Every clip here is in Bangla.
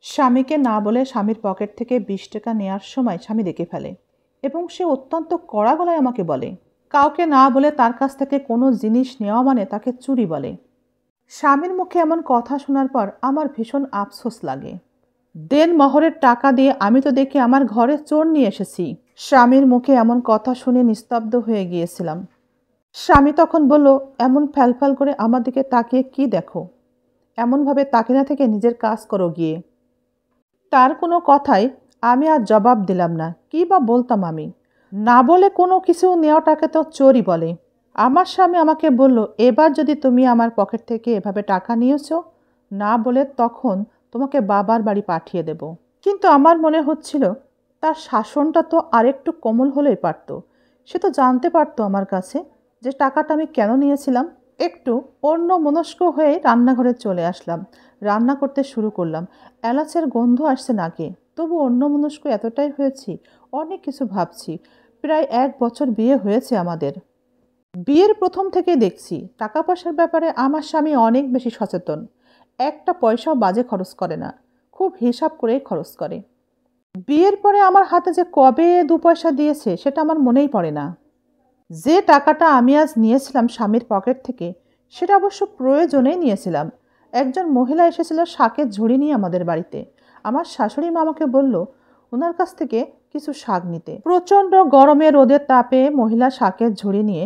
স্বামীকে না বলে স্বামীর পকেট থেকে ২০ টাকা নেওয়ার সময় স্বামী দেখে ফেলে এবং সে অত্যন্ত কড়া গলায় আমাকে বলে, কাউকে না বলে তার কাছ থেকে কোনো জিনিস নেওয়া মানে তাকে চুরি বলে। স্বামীর মুখে এমন কথা শোনার পর আমার ভীষণ আফসোস লাগে। দেনমোহরের টাকা দিয়ে আমি তো দেখি আমার ঘরে চোর নিয়ে এসেছি। স্বামীর মুখে এমন কথা শুনে নিস্তব্ধ হয়ে গিয়েছিলাম। স্বামী তখন বলল, এমন ফ্যালফ্যাল করে আমার দিকে তাকিয়ে কি দেখো? এমনভাবে তাকিয়ে না থেকে নিজের কাজ করো গিয়ে। তার কোনো কথায় আমি আর জবাব দিলাম না। কি বা বলতাম আমি? না বলে কোনো কিছু নেওয়াটাকে তো চোরই বলে। আমার স্বামী আমাকে বলল, এবার যদি তুমি আমার পকেট থেকে এভাবে টাকা নিয়েছো না বলে, তখন তোমাকে বাবার বাড়ি পাঠিয়ে দেব। কিন্তু আমার মনে হচ্ছিল তার শাসনটা তো আরেকটু কোমল হলেই পারত। সে তো জানতে পারতো আমার কাছে যে টাকাটা আমি কেন নিয়েছিলাম। একটু অন্য মনস্ক হয়ে রান্নাঘরে চলে আসলাম। রান্না করতে শুরু করলাম। এলাচের গন্ধ আসছে নাকে, তবু অন্য মনস্ক এতটাই হয়েছি, অনেক কিছু ভাবছি। প্রায় ১ বছর বিয়ে হয়েছে আমাদের। বিয়ের প্রথম থেকেই দেখছি টাকা পয়সার ব্যাপারে আমার স্বামী অনেক বেশি সচেতন। একটা পয়সাও বাজে খরচ করে না, খুব হিসাব করেই খরচ করে। বিয়ের পরে আমার হাতে যে কবে ২ পয়সা দিয়েছে সেটা আমার মনেই পড়ে না। যে টাকাটা আমি আজ নিয়েছিলাম স্বামীর পকেট থেকে, সেটা অবশ্য প্রয়োজনেই নিয়েছিলাম। একজন মহিলা এসেছিল শাকের ঝুড়ি নিয়ে আমাদের বাড়িতে। আমার শাশুড়ি মা আমাকে বলল ওনার কাছ থেকে কিছু শাক নিতে। প্রচণ্ড গরমে রোদের তাপে মহিলা শাকের ঝুড়ি নিয়ে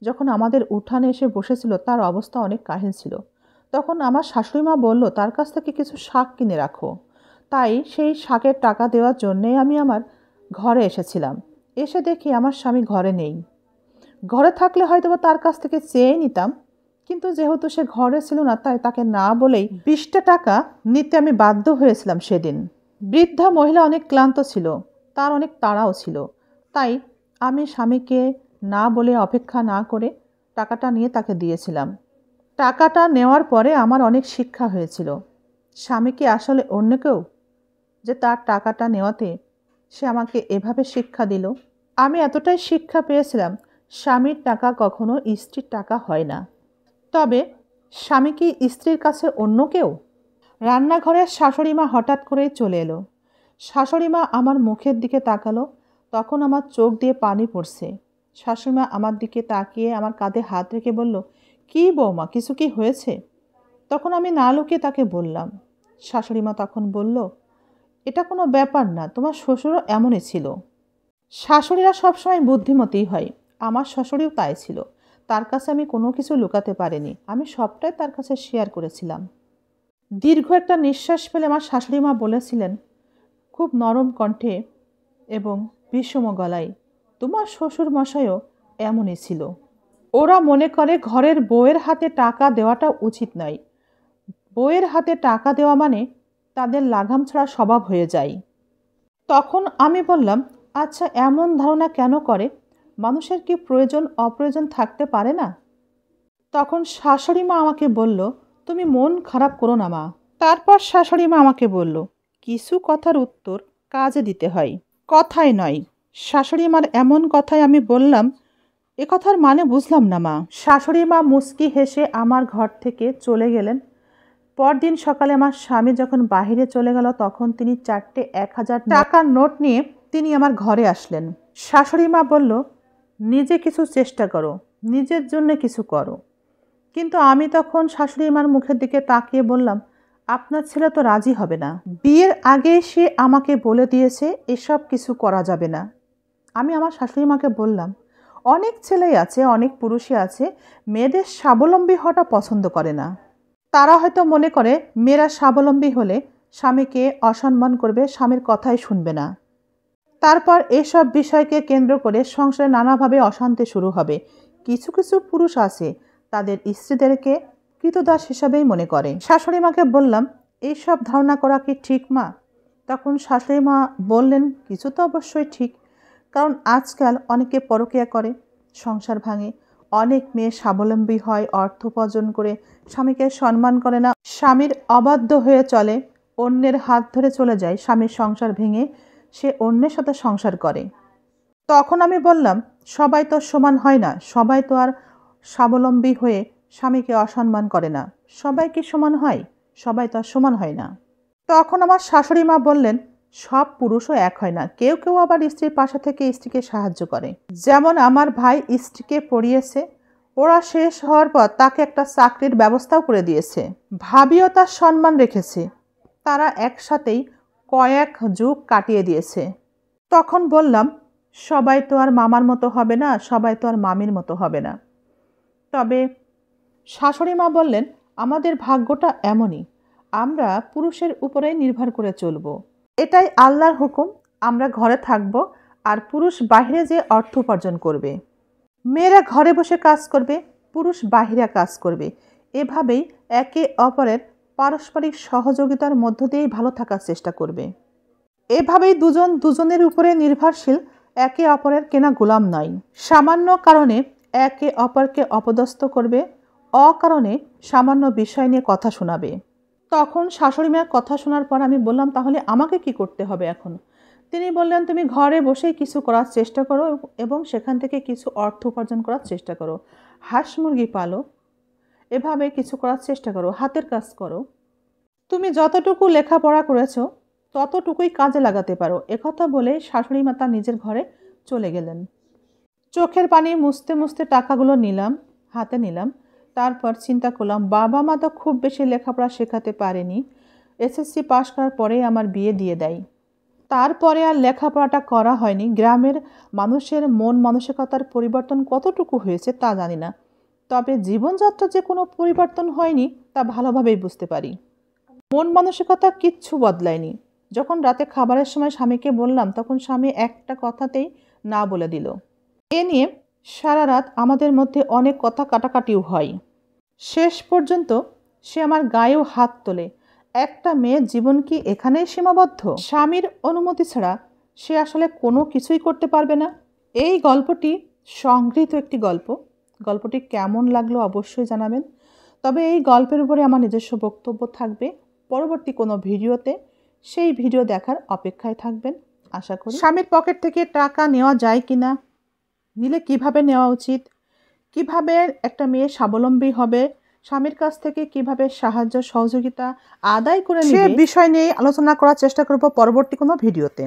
যখন আমাদের উঠানে এসে বসেছিল, তার অবস্থা অনেক কাহিল ছিল। তখন আমার শাশুড়ি মা বলল তার কাছ থেকে কিছু শাক কিনে রাখো। তাই সেই শাকের টাকা দেওয়ার জন্যে আমি আমার ঘরে এসেছিলাম। এসে দেখি আমার স্বামী ঘরে নেই। ঘরে থাকলে হয়তো বা তার কাছ থেকে চেয়ে নিতাম, কিন্তু যেহেতু সে ঘরে ছিল না, তাই তাকে না বলেই ২০টা টাকা নিতে আমি বাধ্য হয়েছিলাম সেদিন। বৃদ্ধা মহিলা অনেক ক্লান্ত ছিল, তার অনেক তাড়াও ছিল। তাই আমি স্বামীকে না বলে অপেক্ষা না করে টাকাটা নিয়ে তাকে দিয়েছিলাম। টাকাটা নেওয়ার পরে আমার অনেক শিক্ষা হয়েছিল। স্বামী কি আসলে অন্য কেউ, যে তার টাকাটা নেওয়াতে সে আমাকে এভাবে শিক্ষা দিল? আমি এতটাই শিক্ষা পেয়েছিলাম, স্বামীর টাকা কখনো স্ত্রীর টাকা হয় না। তবে স্বামী কি স্ত্রীর কাছে অন্য কেউ? রান্নাঘরের শাশুড়ি মা হঠাৎ করেই চলে এলো। শাশুড়ি মা আমার মুখের দিকে তাকালো, তখন আমার চোখ দিয়ে পানি পড়ছে। শাশুড়ি মা আমার দিকে তাকিয়ে আমার কাঁধে হাত রেখে বলল, কি বৌমা, কিছু কি হয়েছে? তখন আমি না লুকিয়ে তাকে বললাম। শাশুড়ি মা তখন বলল, এটা কোনো ব্যাপার না, তোমার শ্বশুরও এমনই ছিল। শাশুড়িরা সবসময় বুদ্ধিমতী হয়, আমার শাশুড়িও তাই ছিল। তার কাছে আমি কোনো কিছু লুকাতে পারিনি, আমি সবটাই তার কাছে শেয়ার করেছিলাম। দীর্ঘ একটা নিঃশ্বাস ফেলে আমার শাশুড়ি মা বলেছিলেন খুব নরম কণ্ঠে এবং বিষম গলায়, তোমার শ্বশুর মশাইও এমনই ছিল। ওরা মনে করে ঘরের বউয়ের হাতে টাকা দেওয়াটা উচিত নয়। বউয়ের হাতে টাকা দেওয়া মানে তাদের লাগাম ছাড়া স্বভাব হয়ে যায়। তখন আমি বললাম, আচ্ছা, এমন ধারণা কেন করে? মানুষের কি প্রয়োজন অপ্রয়োজন থাকতে পারে না? তখন শাশুড়ি মা আমাকে বলল, তুমি মন খারাপ করো না মা। তারপর শাশুড়ি মা আমাকে বলল, কিছু কথার উত্তর কাজে দিতে হয়, কথায় নয়। শাশুড়ি মার এমন কথায় আমি বললাম, এ কথার মানে বুঝলাম না মা। শাশুড়ি মা মুচকি হেসে আমার ঘর থেকে চলে গেলেন। পরদিন সকালে আমার স্বামী যখন বাহিরে চলে গেল, তখন তিনি 4টে 1000 টাকার নোট নিয়ে তিনি আমার ঘরে আসলেন। শাশুড়ি মা বলল, নিজে কিছু চেষ্টা করো, নিজের জন্য কিছু করো। কিন্তু আমি তখন শাশুড়ি মার মুখের দিকে তাকিয়ে বললাম, আপনার ছেলে তো রাজি হবে না। বিয়ের আগেই সে আমাকে বলে দিয়েছে এসব কিছু করা যাবে না। আমি আমার শাশুড়ি মাকে বললাম, অনেক ছেলেই আছে, অনেক পুরুষই আছে, মেয়েদের স্বাবলম্বী হওয়াটা পছন্দ করে না। তারা হয়তো মনে করে মেয়েরা স্বাবলম্বী হলে স্বামীকে অসম্মান করবে, স্বামীর কথাই শুনবে না। তারপর এসব বিষয়কে কেন্দ্র করে সংসারে নানাভাবে অশান্তি শুরু হবে। কিছু কিছু পুরুষ আছে তাদের স্ত্রীদেরকে কৃতদাস হিসাবেই মনে করে। শাশুড়ি মাকে বললাম, এইসব ধারণা করা কি ঠিক মা? তখন শাশুড়ি মা বললেন, কিছু তো অবশ্যই ঠিক, কারণ আজকাল অনেকে পরকীয়া করে, সংসার ভাঙে। অনেক মেয়ে স্বাবলম্বী হয়, অর্থ উপার্জন করে স্বামীকে সম্মান করে না, স্বামীর অবাধ্য হয়ে চলে, অন্যের হাত ধরে চলে যায়, স্বামীর সংসার ভেঙে সে অন্যের সাথে সংসার করে। তখন আমি বললাম, সবাই তো সমান হয় না, সবাই তো আর স্বাবলম্বী হয়ে স্বামীকে অসম্মান করে না। সবাই কি সমান হয়? সবাই তো আর সমান হয় না। তখন আমার শাশুড়ি মা বললেন, সব পুরুষও এক হয় না, কেউ কেউ আবার স্ত্রীর পাশে থেকে স্ত্রীকে সাহায্য করে। যেমন আমার ভাই স্ত্রীকে পড়িয়েছে, ওরা শেষ হওয়ার পর তাকে একটা চাকরির ব্যবস্থাও করে দিয়েছে। ভাবিও তার সম্মান রেখেছে। তারা একসাথেই কয়েক যুগ কাটিয়ে দিয়েছে। তখন বললাম, সবাই তো আর মামার মতো হবে না, সবাই তো আর মামির মতো হবে না। তবে শাশুড়ি মা বললেন, আমাদের ভাগ্যটা এমনই, আমরা পুরুষের উপরেই নির্ভর করে চলব। এটাই আল্লাহর হুকুম। আমরা ঘরে থাকব আর পুরুষ বাইরে যে অর্থ উপার্জন করবে। মেয়েরা ঘরে বসে কাজ করবে, পুরুষ বাহিরে কাজ করবে। এভাবেই একে অপরের পারস্পরিক সহযোগিতার মধ্য দিয়েই ভালো থাকার চেষ্টা করবে। এভাবেই দুজন দুজনের উপরে নির্ভরশীল, একে অপরের কেনা গোলাম নয়। সামান্য কারণে একে অপরকে অপদস্থ করবে, অকারণে সামান্য বিষয় নিয়ে কথা শোনাবে। তখন শাশুড়ি মায়ের কথা শোনার পর আমি বললাম, তাহলে আমাকে কি করতে হবে এখন? তিনি বললেন, তুমি ঘরে বসেই কিছু করার চেষ্টা করো এবং সেখান থেকে কিছু অর্থ উপার্জন করার চেষ্টা করো। হাঁস মুরগি পালো, এভাবে কিছু করার চেষ্টা করো, হাতের কাজ করো। তুমি যতটুকু লেখাপড়া করেছো ততটুকুই কাজে লাগাতে পারো। একথা বলে শাশুড়ি মা তার নিজের ঘরে চলে গেলেন। চোখের পানি মুছতে মুছতে টাকাগুলো নিলাম, হাতে নিলাম। তারপর চিন্তা করলাম, বাবা মা তো খুব বেশি লেখাপড়া শেখাতে পারেনি। এসএসসি পাশ করার পরেই আমার বিয়ে দিয়ে দেয়। তারপরে আর লেখাপড়াটা করা হয়নি। গ্রামের মানুষের মন মানসিকতার পরিবর্তন কতটুকু হয়েছে তা জানি না, তবে জীবনযাত্রা যে কোনো পরিবর্তন হয়নি তা ভালোভাবেই বুঝতে পারি। মন মানসিকতা কিচ্ছু বদলায়নি। যখন রাতে খাবারের সময় স্বামীকে বললাম, তখন স্বামী একটা কথাতেই না বলে দিল। এ নিয়ে সারা রাত আমাদের মধ্যে অনেক কথা কাটাকাটিও হয়। শেষ পর্যন্ত সে আমার গায়েও হাত তোলে। একটা মেয়ের জীবন কি এখানেই সীমাবদ্ধ? স্বামীর অনুমতি ছাড়া সে আসলে কোনো কিছুই করতে পারবে না। এই গল্পটি সংগৃহীত একটি গল্প। গল্পটি কেমন লাগলো অবশ্যই জানাবেন। তবে এই গল্পের উপরে আমার নিজস্ব বক্তব্য থাকবে পরবর্তী কোনো ভিডিওতে। সেই ভিডিও দেখার অপেক্ষায় থাকবেন আশা করি। স্বামীর পকেট থেকে টাকা নেওয়া যায় কিনা, নিলে কিভাবে নেওয়া উচিত, কিভাবে একটা মেয়ে স্বাবলম্বী হবে, স্বামীর কাছ থেকে কিভাবে সাহায্য সহযোগিতা আদায় করে নেবে, সে বিষয় নিয়ে আলোচনা করার চেষ্টা করব পরবর্তী কোনো ভিডিওতে।